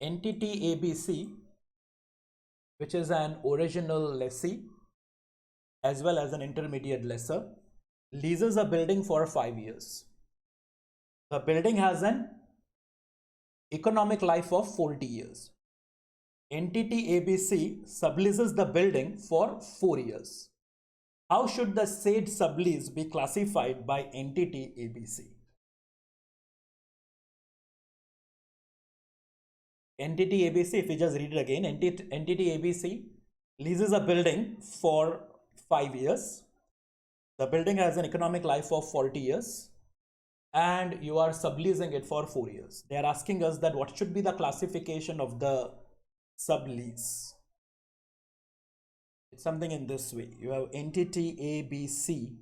entity ABC, which is an original lessee as well as an intermediate lessor, leases a building for 5 years. The building has an economic life of 40 years. Entity ABC subleases the building for 4 years. How should the said sublease be classified by entity ABC? Entity ABC, if we just read it again, entity ABC leases a building for 5 years. The building has an economic life of 40 years and you are subleasing it for 4 years. They are asking us that what should be the classification of the sublease. It's something in this way. You have entity ABC,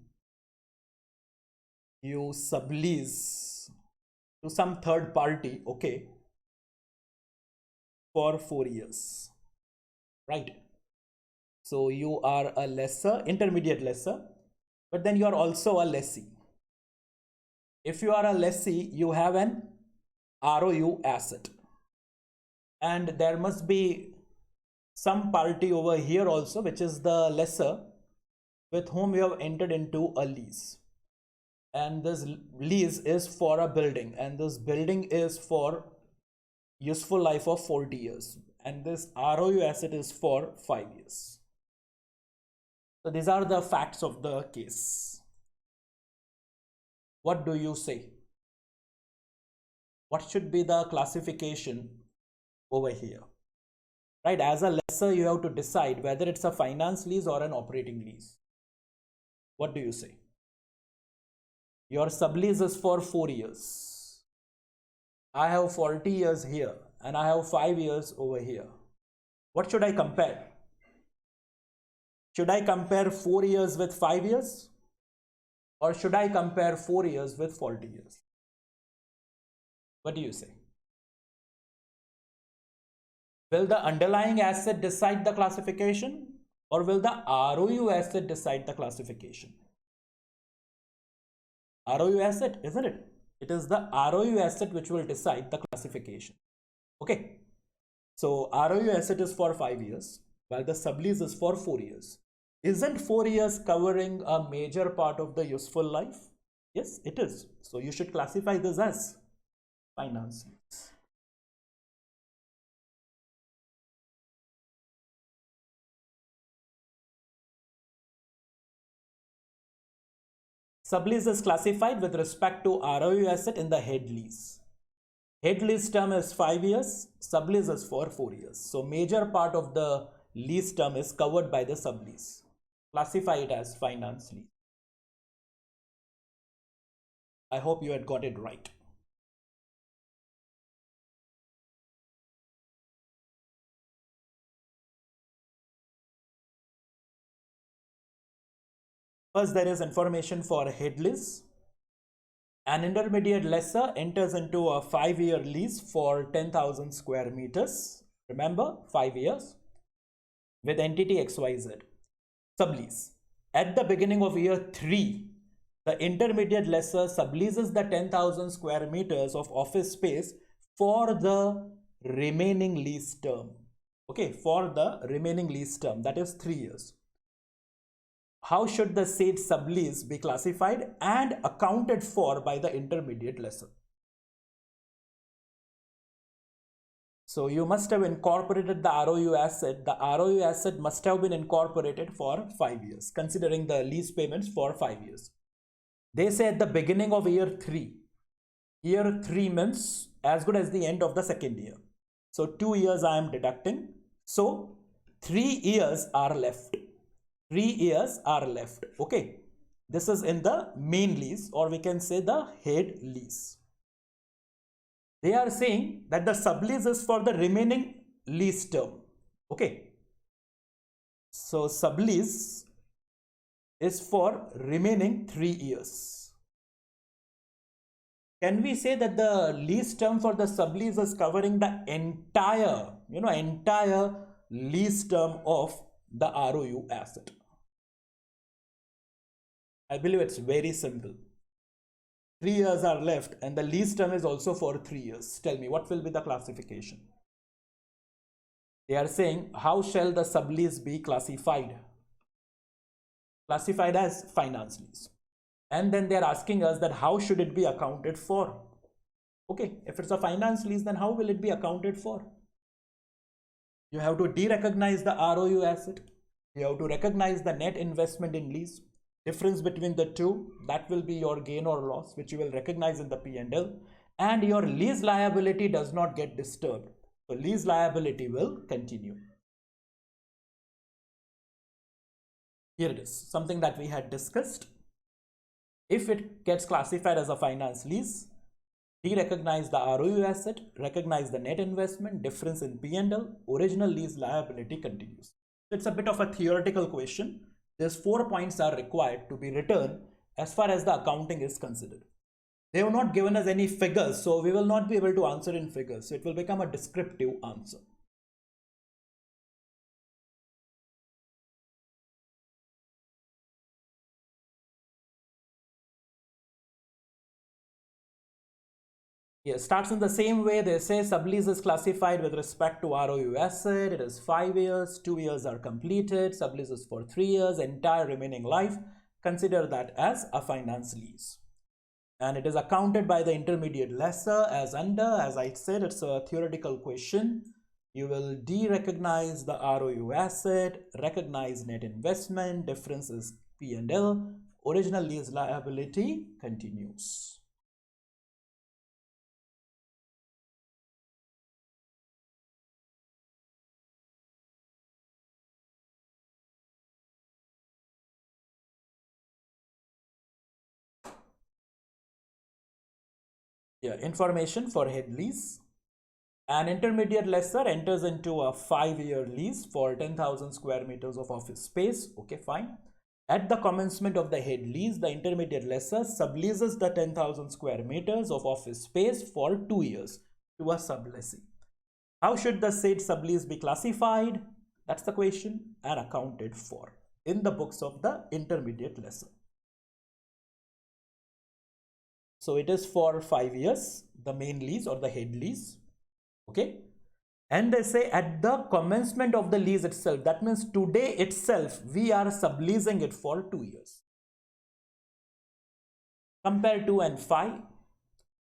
you sublease to some third party, okay, for 4 years, right? So you are a lessor, intermediate lessor, but then you are also a lessee. If you are a lessee, you have an ROU asset, and there must be some party over here also, which is the lessor with whom you have entered into a lease, and this lease is for a building, and this building is for useful life of 40 years, and this ROU asset is for 5 years. So these are the facts of the case. What do you say? What should be the classification over here? Right, as a lessor, you have to decide whether it's a finance lease or an operating lease. What do you say? Your sublease is for 4 years. I have 40 years here and I have 5 years over here. What should I compare? Should I compare 4 years with 5 years? Or should I compare 4 years with 40 years? What do you say? Will the underlying asset decide the classification, or will the ROU asset decide the classification? ROU asset, isn't it? It is the ROU asset which will decide the classification. Okay. So ROU asset is for 5 years, while the sublease is for 4 years. Isn't 4 years covering a major part of the useful life? Yes, it is. So you should classify this as finance lease. Sublease is classified with respect to ROU asset in the head lease. Head lease term is 5 years, sublease is for 4 years. So major part of the lease term is covered by the sublease. Classify it as finance lease. I hope you had got it right. First, there is information for head lease. An intermediate lessor enters into a 5-year lease for 10,000 square meters. Remember, 5 years with entity XYZ. Sublease. At the beginning of year 3, the intermediate lessor subleases the 10,000 square meters of office space for the remaining lease term. Okay, for the remaining lease term, that is 3 years. How should the said sublease be classified and accounted for by the intermediate lessor? So you must have incorporated the ROU asset. The ROU asset must have been incorporated for 5 years, considering the lease payments for 5 years. They say at the beginning of year 3. Year 3 means as good as the end of the second year. So 2 years I am deducting. So 3 years are left. 3 years are left. Okay. This is in the main lease, or we can say the head lease. They are saying that the sublease is for the remaining lease term. Okay. So sublease is for remaining 3 years. Can we say that the lease term for the sublease is covering the entire, entire lease term of the ROU asset? I believe it's very simple. 3 years are left and the lease term is also for 3 years. Tell me, what will be the classification? They are saying, how shall the sublease be classified? Classified as finance lease. And then they're asking us that how should it be accounted for? Okay, if it's a finance lease, then how will it be accounted for? You have to de-recognize the ROU asset. You have to recognize the net investment in lease. Difference between the two, that will be your gain or loss, which you will recognize in the P&L. And your lease liability does not get disturbed. So lease liability will continue. Here it is, something that we had discussed. If it gets classified as a finance lease, de-recognize the ROU asset, recognize the net investment, difference in P&L, original lease liability continues. It's a bit of a theoretical question. These 4 points are required to be written as far as the accounting is considered. They have not given us any figures, so we will not be able to answer in figures. So it will become a descriptive answer. Yeah, starts in the same way. They say sublease is classified with respect to ROU asset. It is 5 years, 2 years are completed. Sublease is for 3 years, entire remaining life. Consider that as a finance lease. And it is accounted by the intermediate lessor as under. As I said, it's a theoretical question. You will de-recognize the ROU asset, recognize net investment, difference is P&L, original lease liability continues. Yeah, information for head lease. An intermediate lessor enters into a 5-year lease for 10,000 square meters of office space. Okay, fine. At the commencement of the head lease, the intermediate lessor subleases the 10,000 square meters of office space for 2 years to a sublessee. How should the said sublease be classified? That's the question, and accounted for in the books of the intermediate lessor. So it is for 5 years, the main lease or the head lease. Okay. And they say at the commencement of the lease itself, that means today itself, we are subleasing it for 2 years. Compare 2 and 5.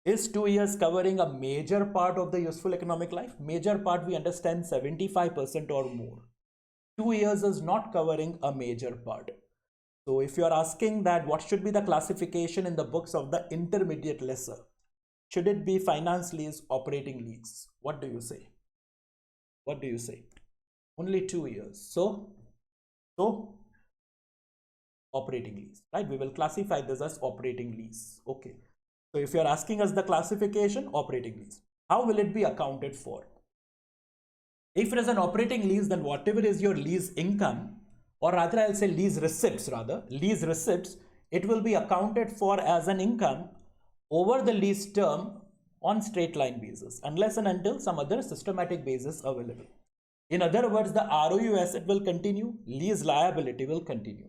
Is 2 years covering a major part of the useful economic life? Major part, we understand 75% or more. 2 years is not covering a major part. So if you are asking that what should be the classification in the books of the intermediate lessor, should it be finance lease, operating lease? What do you say? What do you say? Only 2 years. So operating lease, right? We will classify this as operating lease. Okay. So if you are asking us the classification, operating lease, how will it be accounted for? If it is an operating lease, then whatever is your lease income, or rather I'll say lease receipts, it will be accounted for as an income over the lease term on straight line basis, unless and until some other systematic basis available. In other words, the ROU asset will continue, lease liability will continue.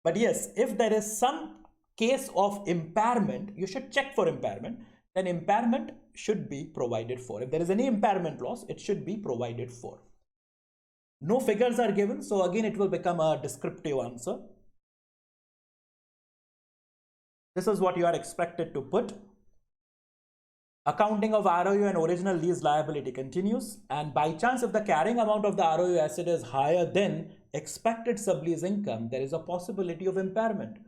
But yes, if there is some case of impairment, you should check for impairment, then impairment should be provided for. If there is any impairment loss, it should be provided for. No figures are given, so again it will become a descriptive answer. This is what you are expected to put. Accounting of ROU and original lease liability continues, and by chance if the carrying amount of the ROU asset is higher than expected sublease income, there is a possibility of impairment.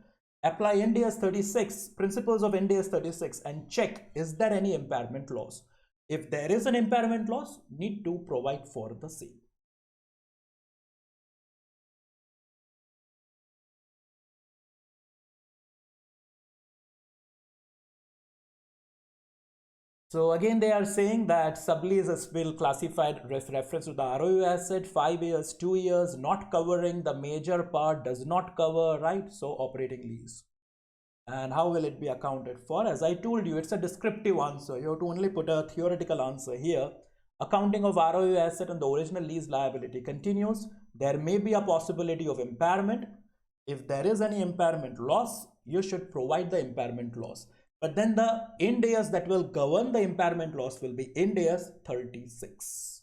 Apply Ind AS 36, principles of Ind AS 36, and check is there any impairment loss. If there is an impairment loss, need to provide for the same. So again, they are saying that sublease is still classified reference to the ROU asset, 5 years, 2 years, not covering the major part, does not cover, right? So operating lease. And how will it be accounted for? As I told you, it's a descriptive answer. You have to only put a theoretical answer here. Accounting of ROU asset and the original lease liability continues. There may be a possibility of impairment. If there is any impairment loss, you should provide the impairment loss. But then the Ind AS that will govern the impairment loss will be Ind AS 36.